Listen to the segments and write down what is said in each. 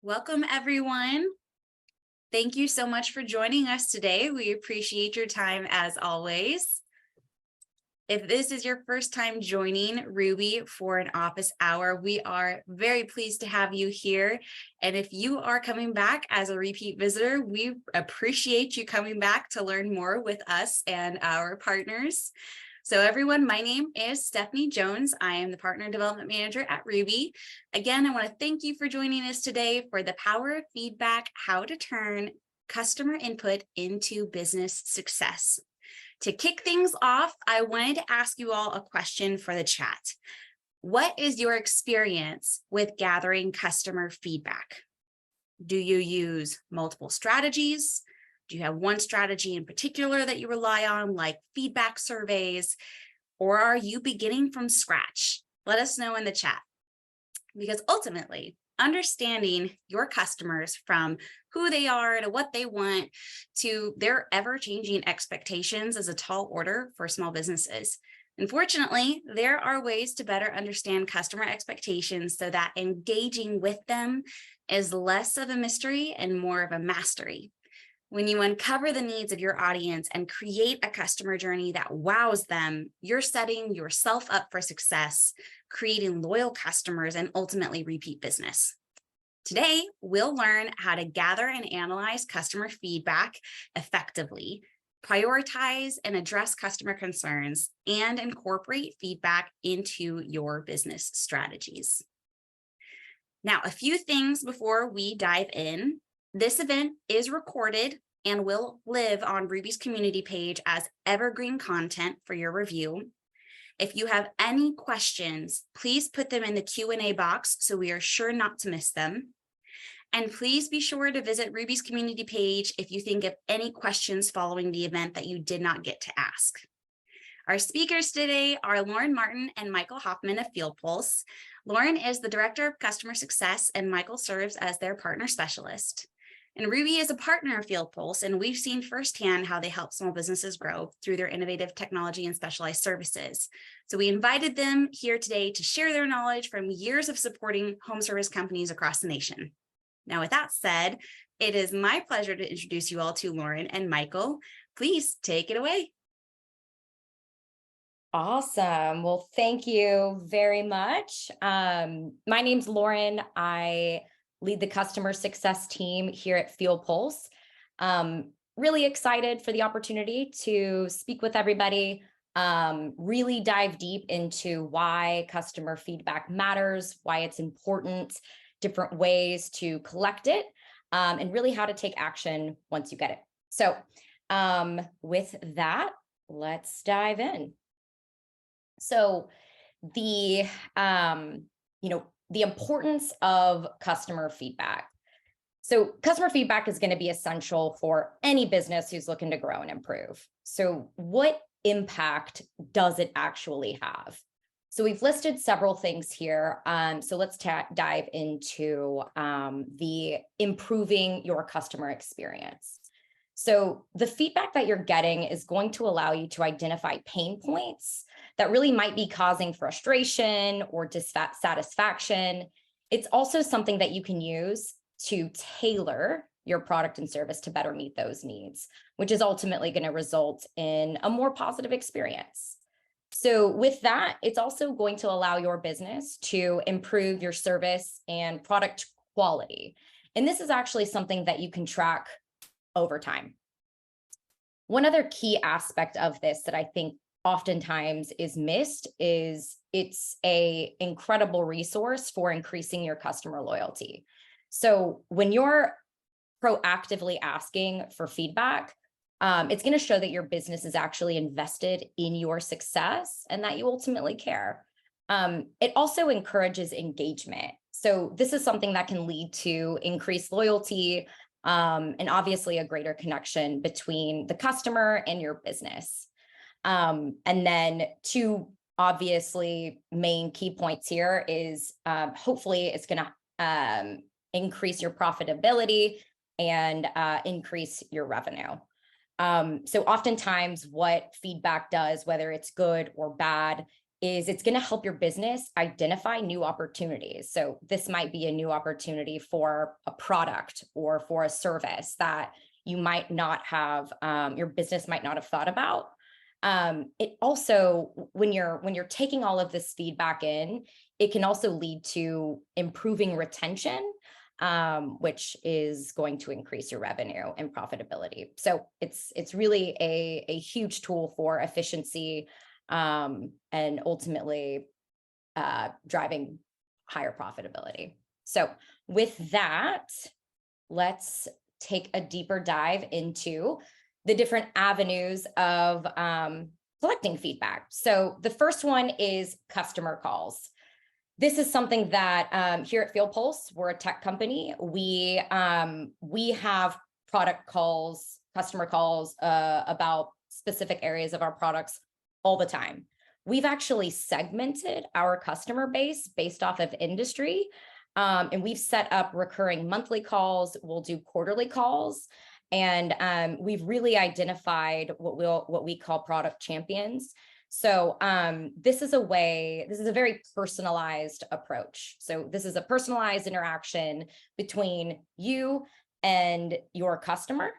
Welcome, everyone. Thank you so much for joining us today. We appreciate your time as always. If this is your first time joining Ruby for an office hour, we are very pleased to have you here. And if you are coming back as a repeat visitor, we appreciate you coming back to learn more with us and our partners. So everyone, my name is Stephanie Jones. I am the Partner Development Manager at Ruby. Again, I want to thank you for joining us today for the power of feedback, how to turn customer input into business success. To kick things off, I wanted to ask you all a question for the chat. What is your experience with gathering customer feedback? Do you use multiple strategies? Do you have one strategy in particular that you rely on, like feedback surveys, or are you beginning from scratch? Let us know in the chat, because ultimately, understanding your customers from who they are to what they want to their ever-changing expectations is a tall order for small businesses. Unfortunately, there are ways to better understand customer expectations so that engaging with them is less of a mystery and more of a mastery. When you uncover the needs of your audience and create a customer journey that wows them, you're setting yourself up for success, creating loyal customers, and ultimately repeat business. Today, we'll learn how to gather and analyze customer feedback effectively, prioritize and address customer concerns, and incorporate feedback into your business strategies. Now, a few things before we dive in. This event is recorded and will live on Ruby's community page as evergreen content for your review. If you have any questions, please put them in the Q&A box so we are sure not to miss them. And please be sure to visit Ruby's community page if you think of any questions following the event that you did not get to ask. Our speakers today are Lauren Martin and Michael Hoffman of FieldPulse. Lauren is the Director of Customer Success and Michael serves as their partner specialist. And Ruby is a partner of FieldPulse, and we've seen firsthand how they help small businesses grow through their innovative technology and specialized services. So we invited them here today to share their knowledge from years of supporting home service companies across the nation. Now, with that said, it is my pleasure to introduce you all to Lauren and Michael. Please take it away. Awesome. Well, thank you very much. My name's Lauren. I lead the customer success team here at FieldPulse. Really excited for the opportunity to speak with everybody, really dive deep into why customer feedback matters, why it's important, different ways to collect it, and really how to take action once you get it. So with that, let's dive in. So the importance of customer feedback. So customer feedback is going to be essential for any business who's looking to grow and improve. So what impact does it actually have? So we've listed several things here. So let's dive into the improving your customer experience. So the feedback that you're getting is going to allow you to identify pain points that really might be causing frustration or dissatisfaction. It's also something that you can use to tailor your product and service to better meet those needs, which is ultimately going to result in a more positive experience. So with that, it's also going to allow your business to improve your service and product quality. And this is actually something that you can track over time. One other key aspect of this that I think oftentimes is missed is it's an incredible resource for increasing your customer loyalty. So when you're proactively asking for feedback, it's going to show that your business is actually invested in your success and that you ultimately care. It also encourages engagement. So this is something that can lead to increased loyalty, and obviously a greater connection between the customer and your business. And then two obviously main key points here is hopefully it's going to increase your profitability and increase your revenue. So oftentimes what feedback does, whether it's good or bad, is it's going to help your business identify new opportunities. So this might be a new opportunity for a product or for a service that you might not have, your business might not have thought about. It also, when you're taking all of this feedback in, it can also lead to improving retention, which is going to increase your revenue and profitability. So it's really a huge tool for efficiency, and ultimately driving higher profitability. So with that, let's take a deeper dive into the different avenues of collecting feedback. So the first one is customer calls. This is something that here at FieldPulse, we're a tech company. We have product calls, customer calls about specific areas of our products all the time. We've actually segmented our customer base based off of industry, and we've set up recurring monthly calls. We'll do quarterly calls, and we've really identified what we call product champions. So this is a very personalized approach. So this is a personalized interaction between you and your customer.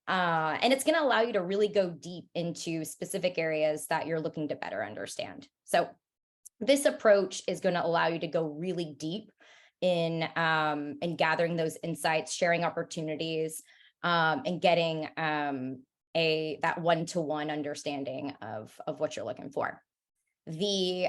And it's going to allow you to really go deep into specific areas that you're looking to better understand. So this approach is going to allow you to go really deep in gathering those insights, sharing opportunities, and getting that one-to-one understanding of what you're looking for. The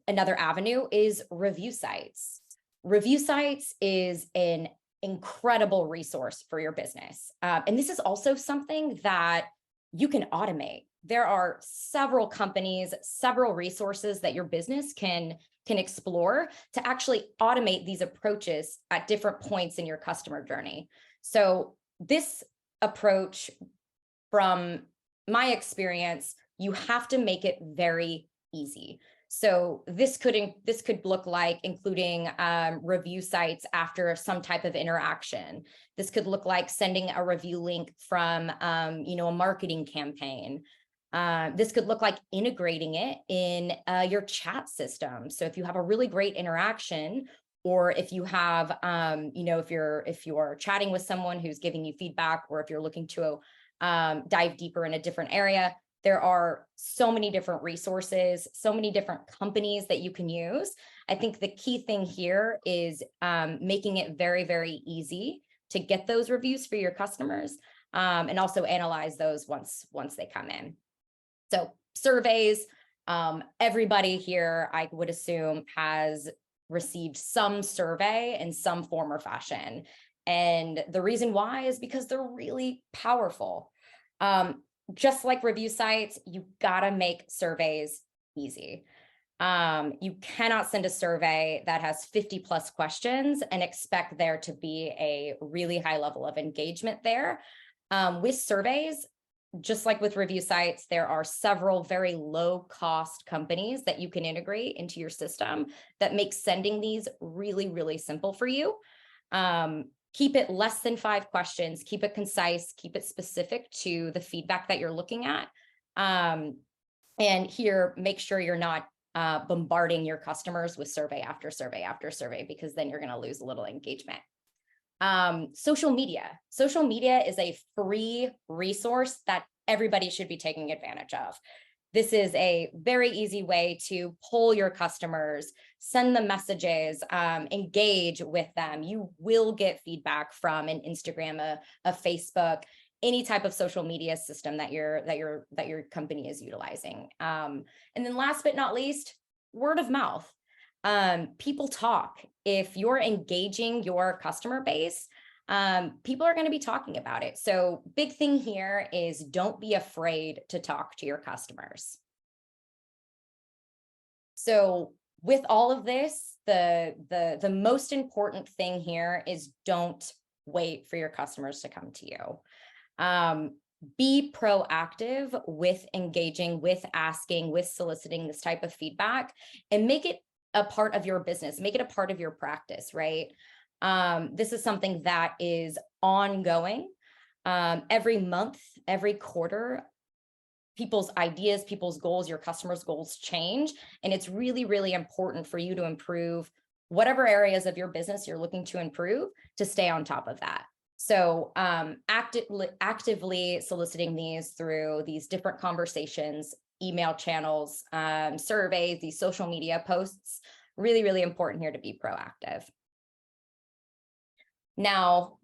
another avenue is review sites. Review sites is an incredible resource for your business. And this is also something that you can automate. There are several companies, several resources that your business can explore to actually automate these approaches at different points in your customer journey. So this approach, from my experience, you have to make it very easy. So this could look like including review sites after some type of interaction. This could look like sending a review link from a marketing campaign. This could look like integrating it in your chat system. So if you have a really great interaction, or if you have if you're chatting with someone who's giving you feedback, or if you're looking to dive deeper in a different area, there are so many different resources, so many different companies that you can use. I think the key thing here is making it very, very easy to get those reviews for your customers, and also analyze those once they come in. So surveys, everybody here, I would assume, has received some survey in some form or fashion. And the reason why is because they're really powerful. Just like review sites, you gotta make surveys easy. You cannot send a survey that has 50 plus questions and expect there to be a really high level of engagement there. With surveys, just like with review sites, there are several very low cost companies that you can integrate into your system that make sending these really, really simple for you. Keep it less than 5 questions, keep it concise, keep it specific to the feedback that you're looking at. And here, make sure you're not bombarding your customers with survey after survey after survey, because then you're going to lose a little engagement. Social media. Social media is a free resource that everybody should be taking advantage of. This is a very easy way to pull your customers, send them messages, engage with them. You will get feedback from an Instagram, a Facebook, any type of social media system that your company is utilizing. And then last but not least, word of mouth. People talk. If you're engaging your customer base, people are going to be talking about it. So big thing here is don't be afraid to talk to your customers. So with all of this, the most important thing here is don't wait for your customers to come to you. Be proactive with engaging, with asking, with soliciting this type of feedback, and make it a part of your business, make it a part of your practice, right? This is something that is ongoing. Every month, every quarter, people's ideas, people's goals, your customers' goals change. And it's really, really important for you to improve whatever areas of your business you're looking to improve, to stay on top of that. So actively soliciting these through these different conversations, email channels, surveys, these social media posts, really, really important here to be proactive. Now,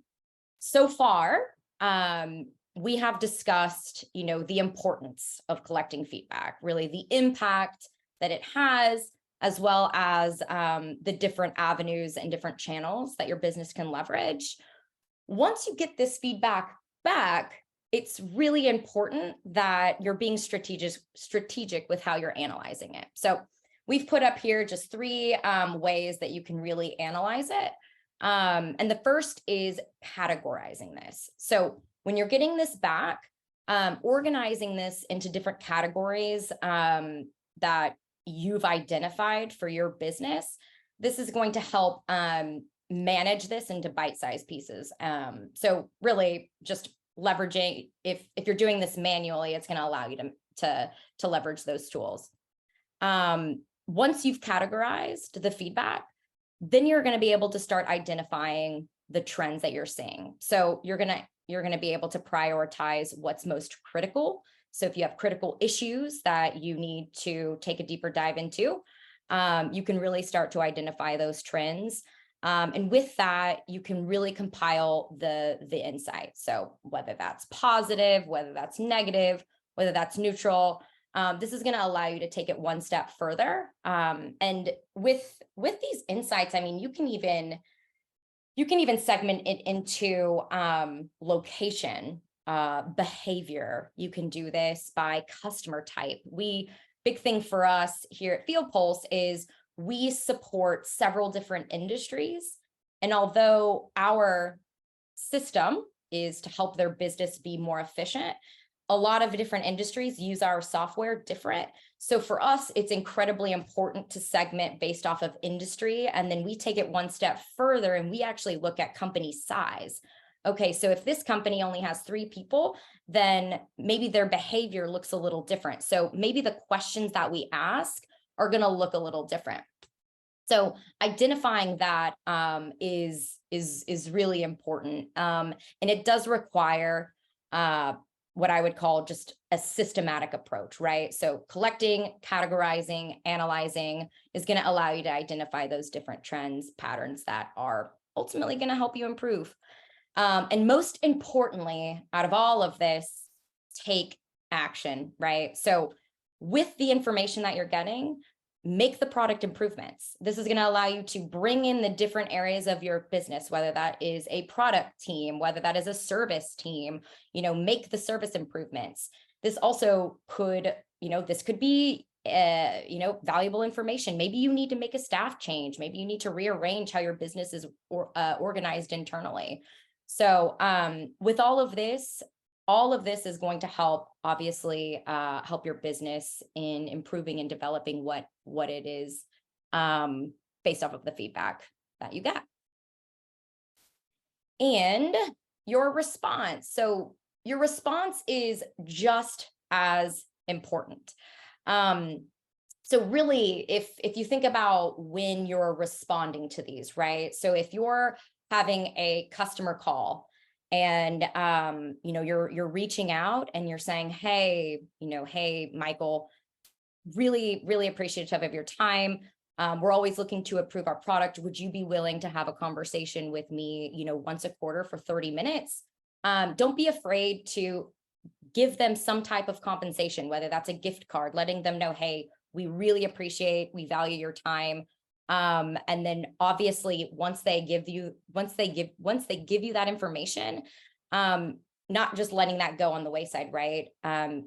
so far, we have discussed, the importance of collecting feedback, really the impact that it has, as well as the different avenues and different channels that your business can leverage. Once you get this feedback back, it's really important that you're being strategic with how you're analyzing it. So we've put up here just 3 ways that you can really analyze it. And the first is categorizing this. So when you're getting this back, organizing this into different categories that you've identified for your business, this is going to help manage this into bite-sized pieces. So really just leveraging, if you're doing this manually, it's going to allow you to leverage those tools. Once you've categorized the feedback, then you're going to be able to start identifying the trends that you're seeing. So you're going to be able to prioritize what's most critical. So if you have critical issues that you need to take a deeper dive into, you can really start to identify those trends. And with that, you can really compile the insight. So whether that's positive, whether that's negative, whether that's neutral, this is going to allow you to take it one step further. And with these insights, I mean, you can even segment it into location, behavior. You can do this by customer type. Big thing for us here at FieldPulse is we support several different industries. And although our system is to help their business be more efficient, a lot of different industries use our software different. So for us, it's incredibly important to segment based off of industry. And then we take it one step further and we actually look at company size. Okay, so if this company only has 3 people, then maybe their behavior looks a little different. So maybe the questions that we ask are going to look a little different. So identifying that is really important. And it does require what I would call just a systematic approach, right? So collecting, categorizing, analyzing is going to allow you to identify those different trends, patterns that are ultimately going to help you improve. And most importantly, out of all of this, take action, right? So with the information that you're getting, make the product improvements. This is going to allow you to bring in the different areas of your business, whether that is a product team, whether that is a service team, make the service improvements. This also could, this could be, valuable information. Maybe you need to make a staff change. Maybe you need to rearrange how your business is organized internally. So with all of this is going to help, obviously, help your business in improving and developing what it is based off of the feedback that you get. And your response. So your response is just as important. So really, if you think about when you're responding to these, right? So if you're having a customer call and you're reaching out and you're saying, hey, hey, Michael, really, really appreciative of your time. We're always looking to improve our product. Would you be willing to have a conversation with me, once a quarter for 30 minutes? Don't be afraid to give them some type of compensation, whether that's a gift card, letting them know, hey, we really appreciate, we value your time. And then obviously once they give you that information, not just letting that go on the wayside, right?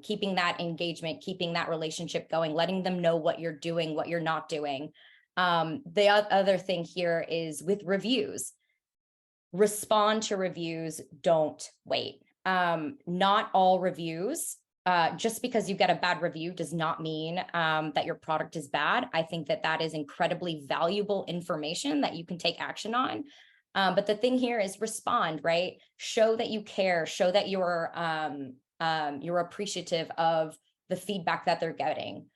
Keeping that engagement, keeping that relationship going, letting them know what you're doing, what you're not doing. The other thing here is with reviews, respond to reviews, don't wait. Not all reviews, just because you get a bad review does not mean that your product is bad. I think that is incredibly valuable information that you can take action on. But the thing here is respond, right? Show that you care, show that you're appreciative of the feedback that they're getting.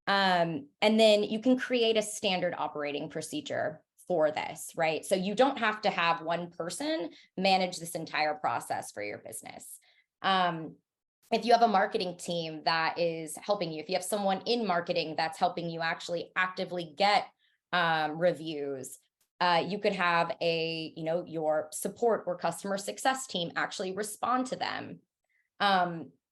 And then you can create a standard operating procedure for this, right? So you don't have to have one person manage this entire process for your business. If you have a marketing team that is helping you, if you have someone in marketing that's helping you actually actively get reviews, you could have your support or customer success team actually respond to them.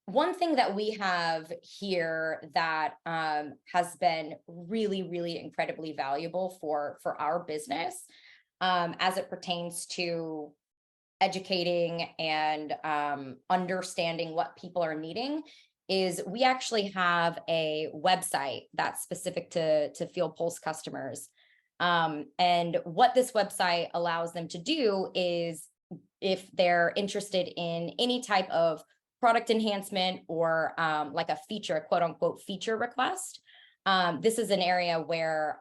One thing that we have here that has been really, really incredibly valuable for our business as it pertains to educating and understanding what people are needing is we actually have a website that's specific to FieldPulse customers. And what this website allows them to do is if they're interested in any type of product enhancement or like a feature, a quote unquote feature request. This is an area where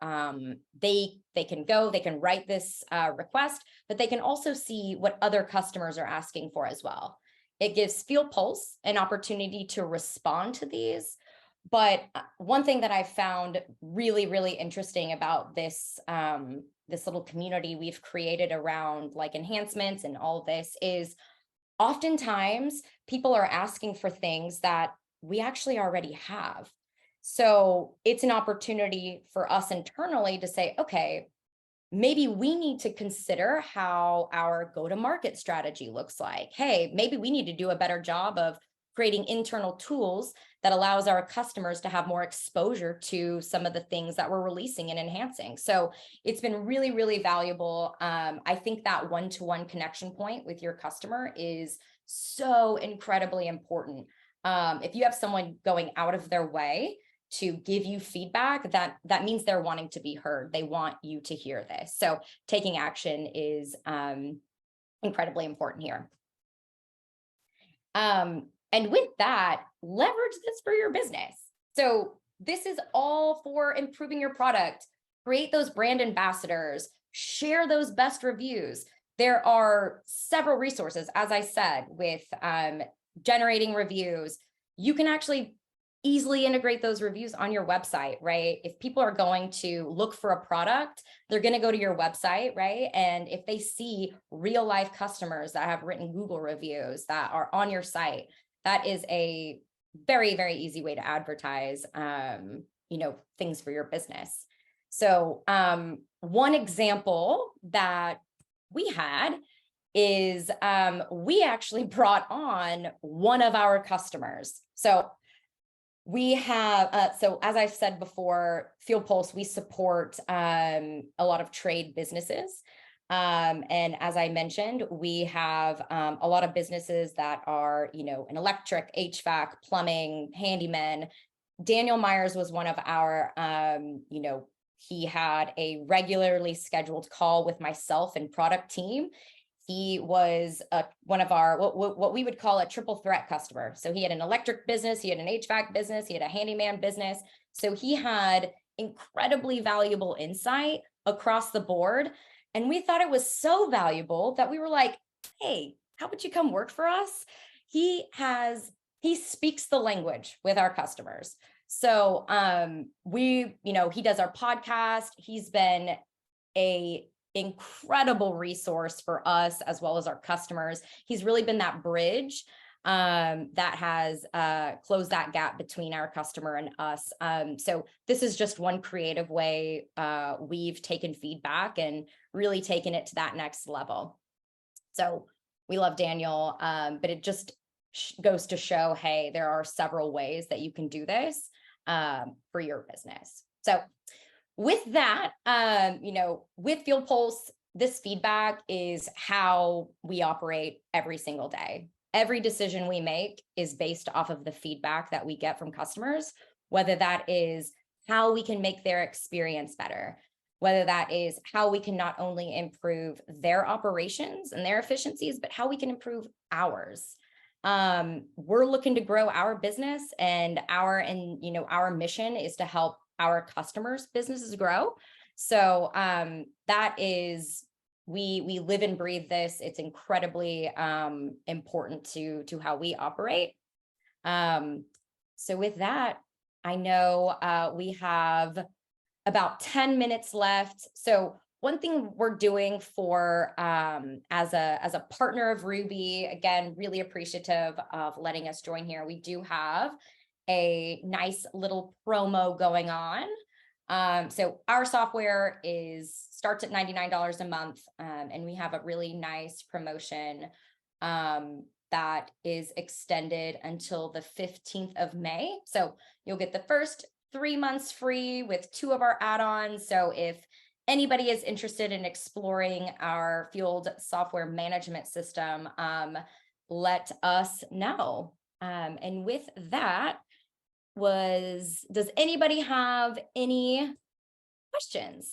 they can go, they can write this request, but they can also see what other customers are asking for as well. It gives FieldPulse an opportunity to respond to these. But one thing that I've found really, really interesting about this this little community we've created around like enhancements and all of this is oftentimes people are asking for things that we actually already have. So it's an opportunity for us internally to say, okay, maybe we need to consider how our go-to-market strategy looks like. Hey, maybe we need to do a better job of creating internal tools that allows our customers to have more exposure to some of the things that we're releasing and enhancing. So it's been really, really valuable. I think that one-to-one connection point with your customer is so incredibly important. If you have someone going out of their way to give you feedback, that means they're wanting to be heard. They want you to hear this. So taking action is incredibly important here. And with that, leverage this for your business. So this is all for improving your product. Create those brand ambassadors, share those best reviews. There are several resources, as I said, with generating reviews. You can actually easily integrate those reviews on your website, right? If people are going to look for a product, they're going to go to your website, right? And if they see real life customers that have written Google reviews that are on your site, that is a very, very easy way to advertise, things for your business. So one example that we had is we actually brought on one of our customers. So we have, so as I've said before, FieldPulse, we support a lot of trade businesses. And as I mentioned, we have a lot of businesses that are, an electric, HVAC, plumbing, handyman. Daniel Myers was one of our, he had a regularly scheduled call with myself and product team. He was one of our, what we would call a triple threat customer. So he had an electric business, he had an HVAC business, he had a handyman business. So he had incredibly valuable insight across the board. And we thought it was so valuable that we were like, hey, how about you come work for us? He speaks the language with our customers. So he does our podcast. He's been a incredible resource for us as well as our customers. He's really been that bridge that has closed that gap between our customer and us. So this is just one creative way we've taken feedback and really taken it to that next level. So we love Daniel, but it just goes to show, hey, there are several ways that you can do this for your business. So with that, with FieldPulse, this feedback is how we operate every single day. Every decision we make is based off of the feedback that we get from customers, whether that is how we can make their experience better, whether that is how we can not only improve their operations and their efficiencies, but how we can improve ours. We're looking to grow our business, and our mission is to help our customers' businesses grow. So that is, we live and breathe this. It's incredibly important to how we operate. So with that, I know we have about 10 minutes left. So one thing we're doing for as a partner of Ruby, again, really appreciative of letting us join here. We do have a nice little promo going on. So our software starts at $99 a month, and we have a really nice promotion that is extended until the 15th of May. So you'll get the first 3 months free with 2 of our add-ons. So if anybody is interested in exploring our field software management system, let us know. And with that, does anybody have any questions?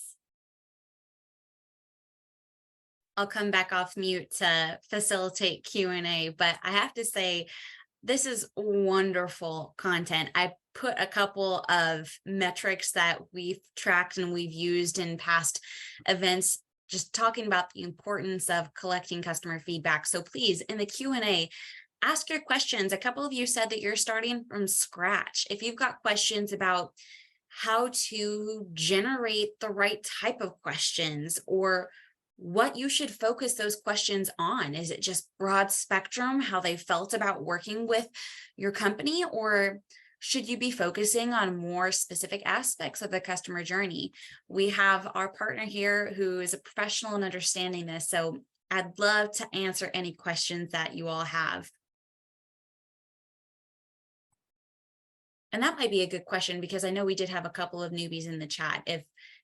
I'll come back off mute to facilitate Q&A, but I have to say, this is wonderful content. I put a couple of metrics that we've tracked and we've used in past events, just talking about the importance of collecting customer feedback. So please, in the Q&A, ask your questions. A couple of you said that you're starting from scratch. If you've got questions about how to generate the right type of questions, or what you should focus those questions on. Is it just broad spectrum, how they felt about working with your company, or should you be focusing on more specific aspects of the customer journey? We have our partner here who is a professional in understanding this, so I'd love to answer any questions that you all have. And that might be a good question, because I know we did have a couple of newbies in the chat.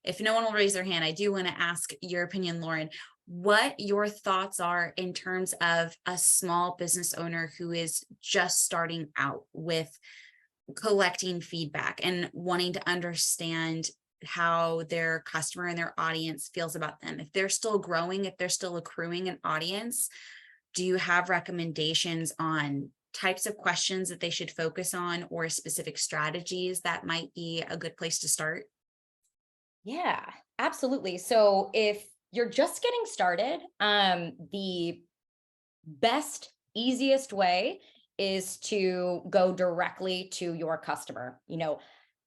If no one will raise their hand, I do want to ask your opinion, Lauren, what your thoughts are in terms of a small business owner who is just starting out with collecting feedback and wanting to understand how their customer and their audience feels about them. If they're still growing, if they're still accruing an audience, do you have recommendations on types of questions that they should focus on, or specific strategies that might be a good place to start? Yeah, absolutely. So if you're just getting started, the best, easiest way is to go directly to your customer.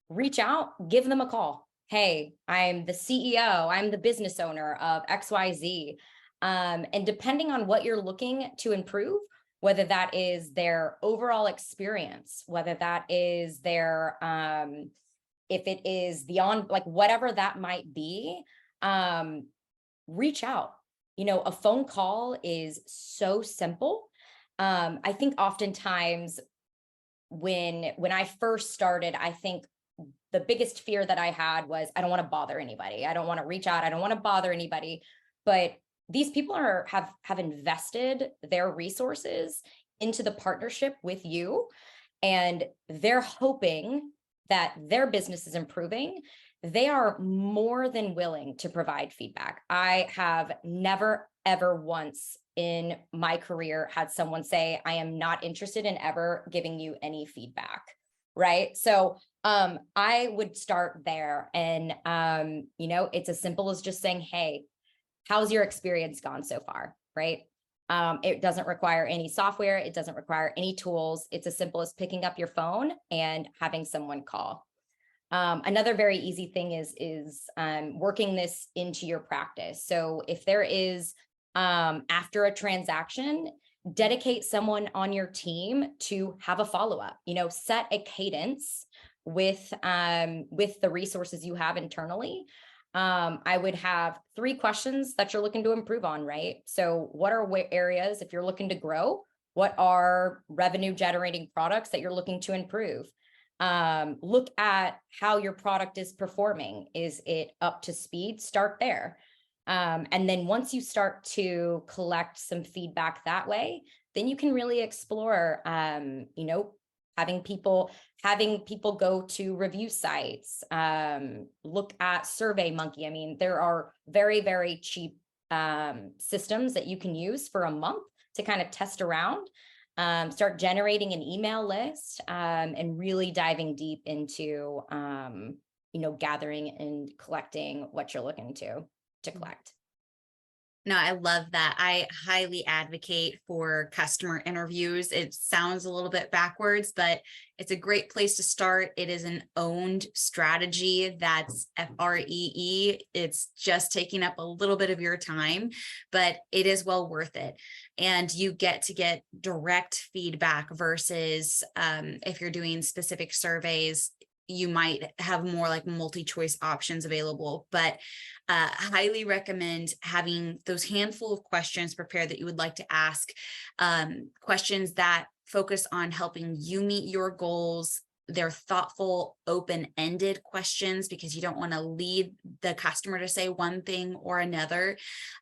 Reach out, give them a call. Hey, I'm the CEO, I'm the business owner of XYZ. And depending on what you're looking to improve, whether that is their overall experience, whether that is their, if it is like whatever that might be, reach out. A phone call is so simple. I think oftentimes when I first started, I think the biggest fear that I had was, I don't want to bother anybody. I don't want to reach out. I don't want to bother anybody. But these people have invested their resources into the partnership with you, and they're hoping that their business is improving. They are more than willing to provide feedback. I have never, ever once in my career had someone say, I am not interested in ever giving you any feedback. Right. So I would start there. And, it's as simple as just saying, hey, how's your experience gone so far? Right. It doesn't require any software. It doesn't require any tools. It's as simple as picking up your phone and having someone call. Another very easy thing is working this into your practice. So if there is, after a transaction, dedicate someone on your team to have a follow-up, set a cadence with the resources you have internally. I would have 3 questions that you're looking to improve on, right? So what are areas, if you're looking to grow, what are revenue generating products that you're looking to improve? Look at how your product is performing. Is it up to speed? Start there. And then once you start to collect some feedback that way, then you can really explore, having people go to review sites, look at SurveyMonkey. I mean, there are very, very cheap systems that you can use for a month to kind of test around, start generating an email list, and really diving deep into, gathering and collecting what you're looking to collect. No, I love that. I highly advocate for customer interviews. It sounds a little bit backwards, but it's a great place to start. It is an owned strategy that's FREE. It's just taking up a little bit of your time, but it is well worth it. And you get to get direct feedback versus if you're doing specific surveys, you might have more like multi-choice options available, but highly recommend having those handful of questions prepared that you would like to ask, questions that focus on helping you meet your goals. They're thoughtful, open-ended questions because you don't want to lead the customer to say one thing or another.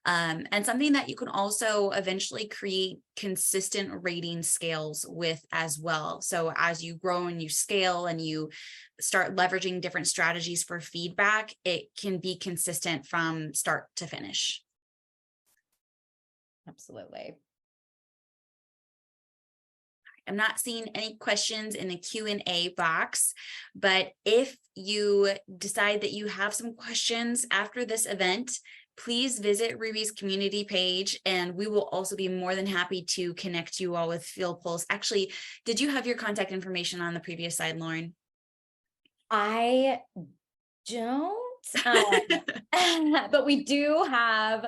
And something that you can also eventually create consistent rating scales with as well. So as you grow and you scale and you start leveraging different strategies for feedback, it can be consistent from start to finish. Absolutely. I'm not seeing any questions in the Q&A box, but if you decide that you have some questions after this event, please visit Ruby's community page, and we will also be more than happy to connect you all with FieldPulse. Actually, did you have your contact information on the previous slide, Lauren? I don't, but we do have,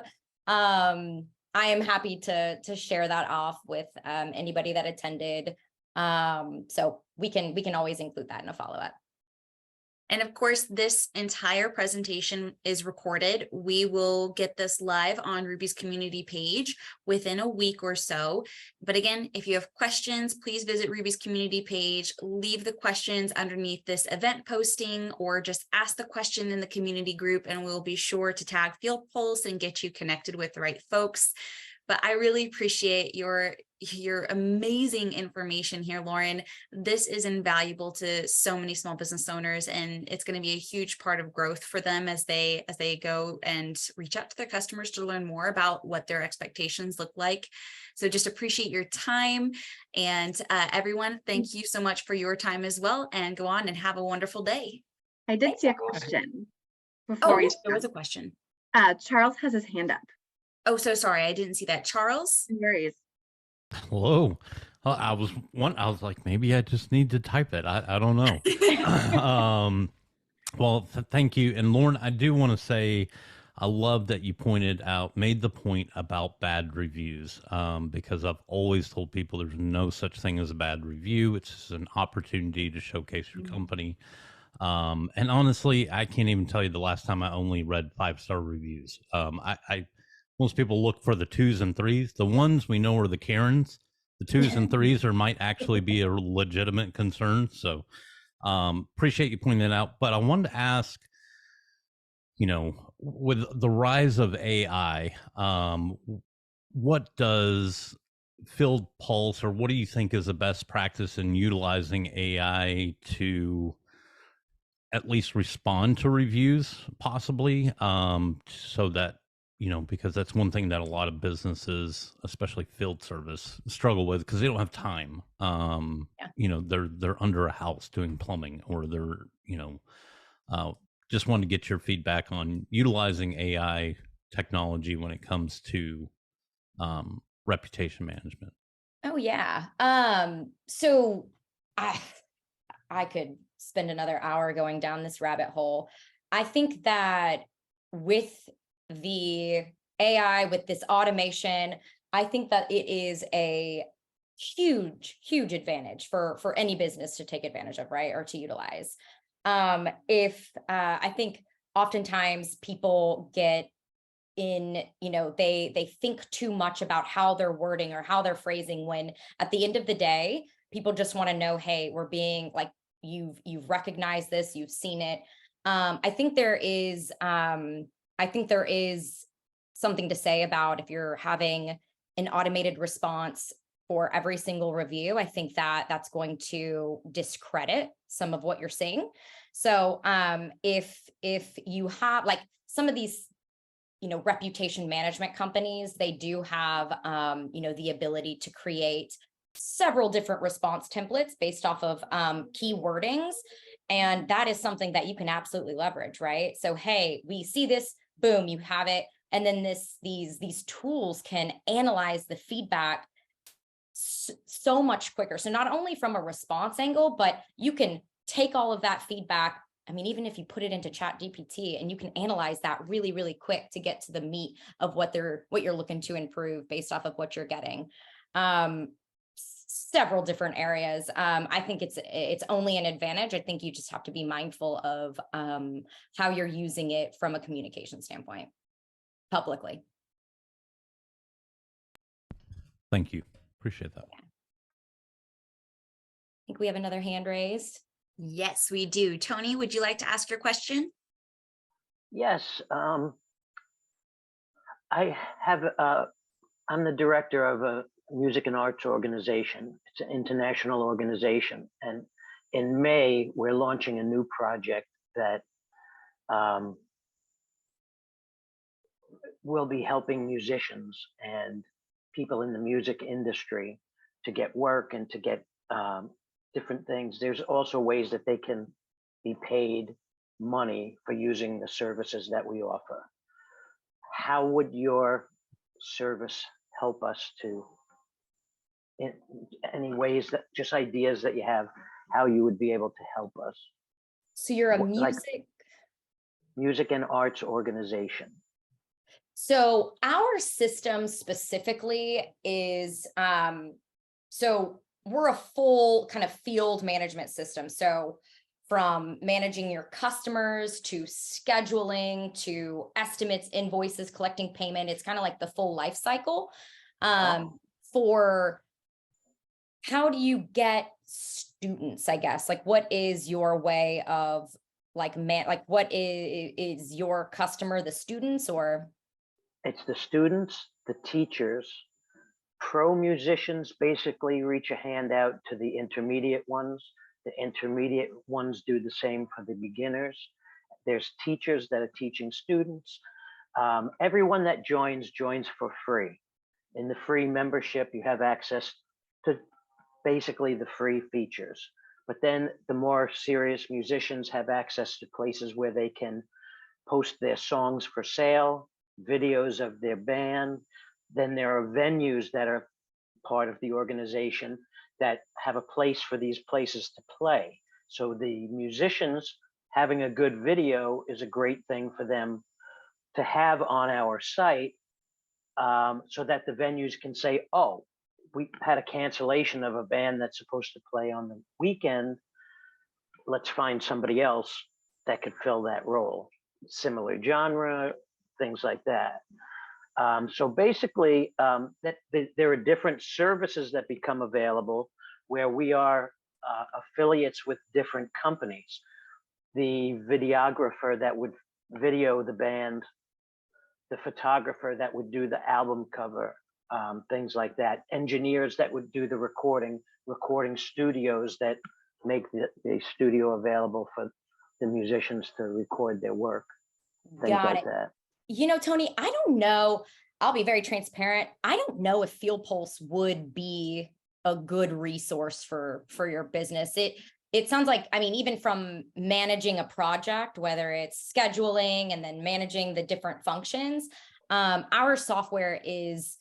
I am happy to share that off with anybody that attended. So we can always include that in a follow-up. And of course, this entire presentation is recorded. We will get this live on Ruby's community page within a week or so. But again, if you have questions, please visit Ruby's community page, leave the questions underneath this event posting, or just ask the question in the community group, and we'll be sure to tag FieldPulse and get you connected with the right folks. But I really appreciate your amazing information here, Lauren. This is invaluable to so many small business owners, and it's going to be a huge part of growth for them as they go and reach out to their customers to learn more about what their expectations look like. So just appreciate your time, and everyone, thank you so much for your time as well, and go on and have a wonderful day. I did see a question before you. There was a question. Charles has his hand up. Oh, so sorry, I didn't see that. Charles? No worries. Hello. I was like, maybe I just need to type it. I don't know. Well, thank you. And Lauren, I do want to say, I love that you made the point about bad reviews, because I've always told people there's no such thing as a bad review. It's just an opportunity to showcase your company. And honestly, I can't even tell you the last time I only read 5-star reviews. Most people look for the 2s and 3s. The ones we know are the Karens. The 2s and 3s might actually be a legitimate concern. So appreciate you pointing that out. But I wanted to ask, with the rise of AI, what does FieldPulse, or what do you think is the best practice in utilizing AI to at least respond to reviews, possibly, so that, because that's one thing that a lot of businesses, especially field service, struggle with, because they don't have time. They're under a house doing plumbing, or they're, just wanted to get your feedback on utilizing AI technology when it comes to reputation management. Oh yeah. So I could spend another hour going down this rabbit hole. I think that with the AI, with this automation, I think that it is a huge advantage for any business to take advantage of, right? Or to utilize. I think oftentimes people get in, they think too much about how they're wording or how they're phrasing, when at the end of the day, people just want to know, hey, we're being like, you've recognized this, you've seen it. I think there is something to say about if you're having an automated response for every single review. I think that that's going to discredit some of what you're seeing. So if you have like some of these, reputation management companies, they do have, the ability to create several different response templates based off of key wordings. And that is something that you can absolutely leverage, right? So, hey, we see this, boom, you have it. And then these tools can analyze the feedback so much quicker. So not only from a response angle, but you can take all of that feedback. I mean, even if you put it into Chat GPT, and you can analyze that really, really quick to get to the meat of what you're looking to improve based off of what you're getting. Several different areas. I think it's only an advantage. I think you just have to be mindful of how you're using it from a communication standpoint publicly. Thank you. Appreciate that. I think we have another hand raised. Yes, we do. Tony, would you like to ask your question? Yes, I have. I'm the director of a music and arts organization. It's an international organization, and in May we're launching a new project that will be helping musicians and people in the music industry to get work and to get different things. There's also ways that they can be paid money for using the services that we offer. How would your service help us to, in any ways that, just ideas that you have, how you would be able to help us? So you're a Like music and arts organization. So our system specifically is, so we're a full kind of field management system. So from managing your customers to scheduling to estimates, invoices, collecting payment, it's kind of like the full life cycle. For how do you get students, I guess, like what is your way of like, what is your customer, the students, or? It's the students, the teachers. Pro musicians basically reach a hand out to the intermediate ones. The intermediate ones do the same for the beginners. There's teachers that are teaching students. Everyone that joins for free. In the free membership, you have access to basically the free features. But then the more serious musicians have access to places where they can post their songs for sale, videos of their band. Then there are venues that are part of the organization that have a place for these places to play. So the musicians having a good video is a great thing for them to have on our site, so that the venues can say, oh, we had a cancellation of a band that's supposed to play on the weekend. Let's find somebody else that could fill that role. Similar genre, things like that. So basically, there are different services that become available where we are affiliates with different companies. The videographer that would video the band, the photographer that would do the album cover, things like that. Engineers that would do the recording studios that make the studio available for the musicians to record their work, things Got like it. that. You know, Tony, I don't know. I'll be very transparent. I don't know if FieldPulse would be a good resource for your business. It sounds like, I mean, even from managing a project, whether it's scheduling and then managing the different functions, our software is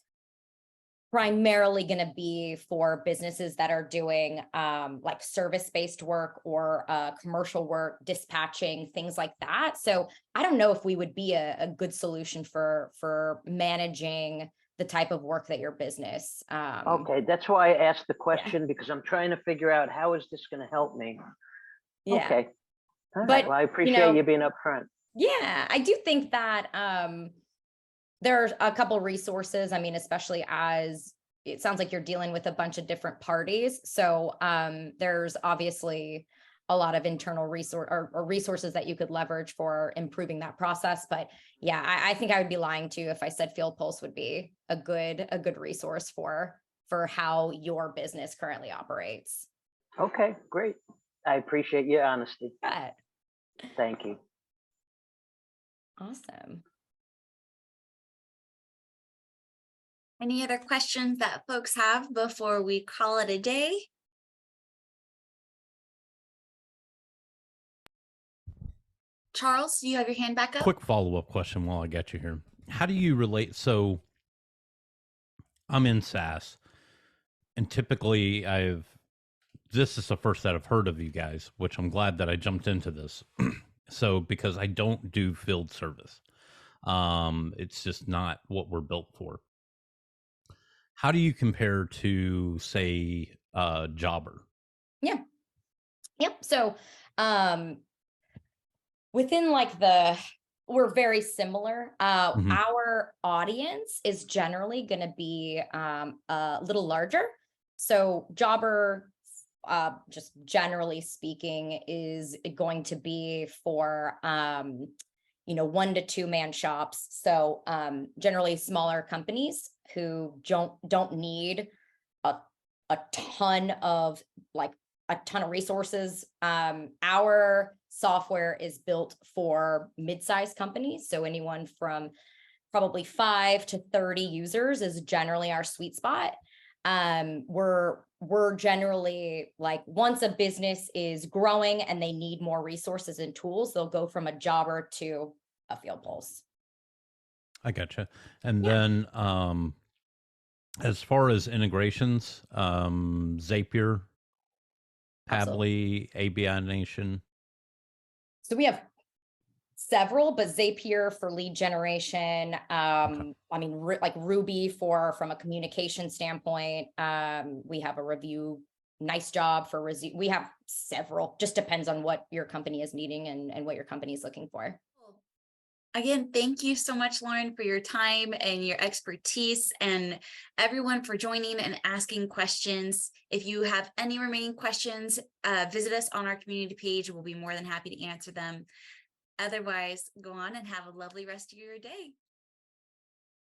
primarily going to be for businesses that are doing like service-based work or commercial work, dispatching, things like that. So I don't know if we would be a good solution for managing the type of work that your business. Okay, that's why I asked the question, because I'm trying to figure out how is this going to help me. Yeah. Okay. All But, right. Well, I appreciate you being upfront. Yeah, I do think that there are a couple resources. I mean, especially as it sounds like you're dealing with a bunch of different parties. So there's obviously a lot of internal resources that you could leverage for improving that process. But yeah, I think I would be lying to you if I said FieldPulse would be a good resource for how your business currently operates. Okay, great. I appreciate your honesty. Good. Thank you. Awesome. Any other questions that folks have before we call it a day? Charles, do you have your hand back up? Quick follow-up question while I got you here. how do you relate? So I'm in SaaS, and typically this is the first that I've heard of you guys, which I'm glad that I jumped into this. So because I don't do field service, it's just not what we're built for. How do you compare to, say, Jobber? Yeah. Yep. So within we're very similar. Mhm. Our audience is generally going to be a little larger. So Jobber, just generally speaking, is going to be for 1 to 2 man shops. So generally smaller companies who don't need a ton of resources. Our software is built for mid-sized companies. So anyone from probably 5 to 30 users is generally our sweet spot. We're generally like, once a business is growing and they need more resources and tools, they'll go from a Jobber to a FieldPulse. I gotcha. And Yeah. then as far as integrations, Zapier, Absolutely. Pabbly, ABI Nation. So we have several, but Zapier for lead generation. Okay. I mean, like Ruby from a communication standpoint. We have a review. Nice job for review. We have several. Just depends on what your company is needing and what your company is looking for. Again, thank you so much, Lauren, for your time and your expertise, and everyone for joining and asking questions. If you have any remaining questions, visit us on our community page. We'll be more than happy to answer them. Otherwise, go on and have a lovely rest of your day.